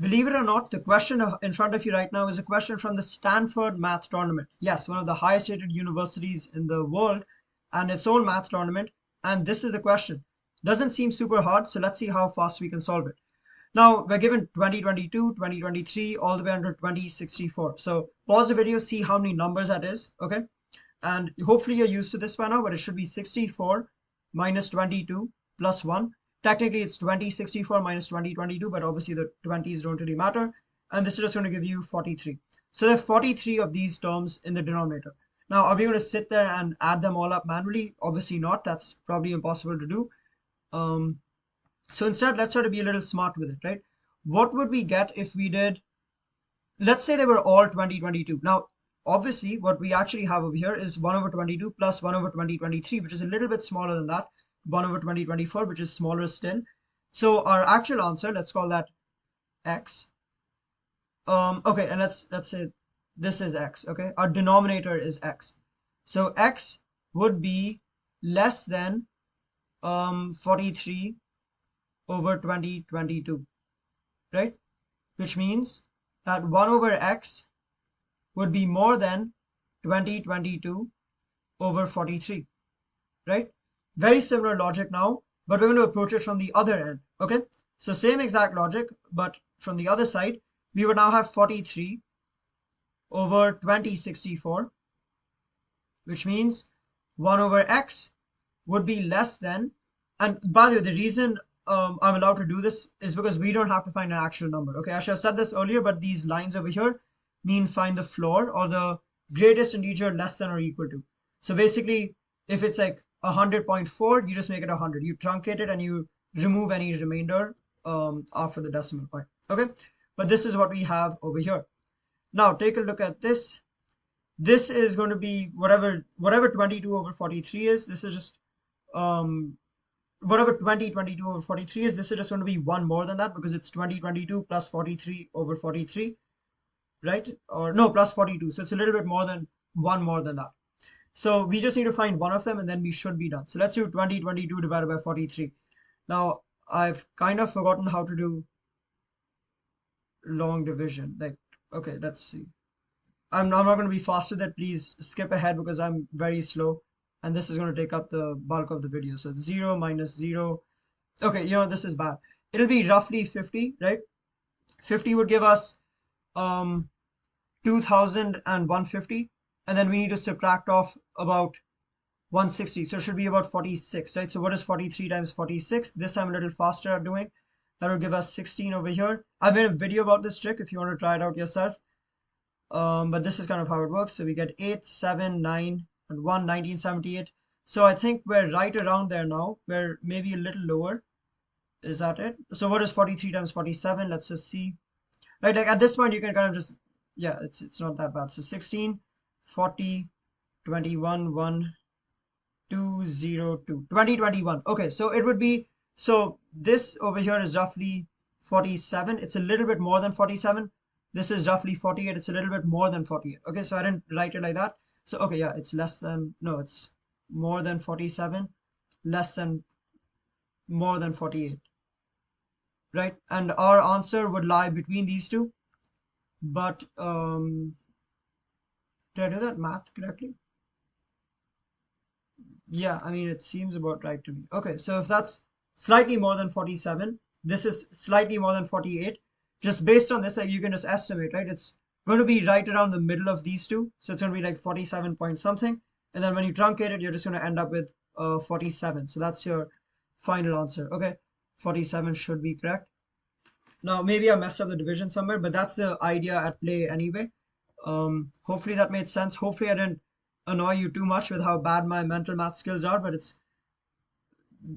Believe it or not, the question in front of you right now is a question from the Stanford Math Tournament. Yes, one of the highest rated universities in the world, and its own math tournament. And this is the question. Doesn't seem super hard, so let's see how fast we can solve it. Now, we're given 2022, 2023, all the way under 2064. So pause the video, see how many numbers that is, okay? And hopefully you're used to this by now, but it should be 64 minus 22 plus 1. Technically, it's 2064 minus 2022, but obviously the 20s don't really matter. And this is just going to give you 43. So there are 43 of these terms in the denominator. Now, are we going to sit there and add them all up manually? Obviously not. That's probably impossible to do. So instead, let's try to be a little smart with it, right? What would we get if we did, let's say they were all 2022. Now, obviously, what we actually have over here is 1 over 22 plus 1 over 2023, which is a little bit smaller than that. 1 over 2024, which is smaller still. So our actual answer, let's call that x. Okay, and let's say this is x, okay? Our denominator is x. So x would be less than 43 over 2022, right? Which means that 1 over x would be more than 2022 over 43, right? Very similar logic now, but we're going to approach it from the other end, okay? So same exact logic, but from the other side, we would now have 43 over 2064, which means 1 over x would be less than, and by the way, the reason I'm allowed to do this is because we don't have to find an actual number, okay? I should have said this earlier, but these lines over here mean find the floor or the greatest integer less than or equal to. So basically, if it's like 100.4, you just make it 100. You truncate it and you remove any remainder after the decimal point, okay? But this is what we have over here. Now take a look at this. This is going to be whatever 22 over 43 is. This is just whatever 2022 over 43 is. This is just going to be one more than that because it's 2022 plus 43 over 43, right? Or no, plus 42. So it's a little bit more than one more than that. So we just need to find one of them and then we should be done. So let's do 2022 divided by 43. Now I've kind of forgotten how to do long division. Like, okay, let's see. I'm not going to be faster than, please skip ahead because I'm very slow. And this is going to take up the bulk of the video. So it's 0 minus 0. Okay, you know, this is bad. It'll be roughly 50, right? 50 would give us 2,150. And then we need to subtract off about 160. So it should be about 46, right? So what is 43 times 46? This I'm a little faster at doing. That will give us 16 over here. I've made a video about this trick if you want to try it out yourself. But this is kind of how it works. So we get 8, 7, 9, and 1, 1978. So I think we're right around there now. We're maybe a little lower. Is that it? So what is 43 times 47? Let's just see. Right, like at this point you can kind of just, yeah, it's not that bad. So 16, 40, 21, 1, 2, 0, 2, 2021. Okay, so it would be, so this over here is roughly 47. It's a little bit more than 47. This is roughly 48. It's a little bit more than 48. Okay, so I didn't write it like that. So, okay, yeah, it's less than, no, it's more than 47, less than, more than 48, right? And our answer would lie between these two. But, did I do that math correctly? Yeah, I mean, it seems about right to me. Okay, so if that's slightly more than 47, this is slightly more than 48. Just based on this, you can just estimate, right? It's going to be right around the middle of these two. So it's going to be like 47 point something. And then when you truncate it, you're just going to end up with 47. So that's your final answer. Okay, 47 should be correct. Now, maybe I messed up the division somewhere, but that's the idea at play anyway. Hopefully that made sense. Hopefully I didn't annoy you too much with how bad my mental math skills are, but it's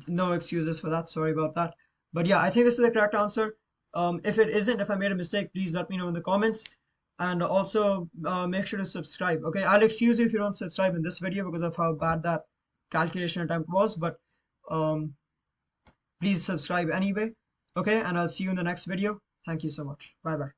no excuses for that. Sorry about that. But yeah, I think this is the correct answer. If it isn't, if I made a mistake, please let me know in the comments. And also make sure to subscribe. Okay, I'll excuse you if you don't subscribe in this video because of how bad that calculation attempt was, but please subscribe anyway. Okay, and I'll see you in the next video. Thank you so much. Bye bye.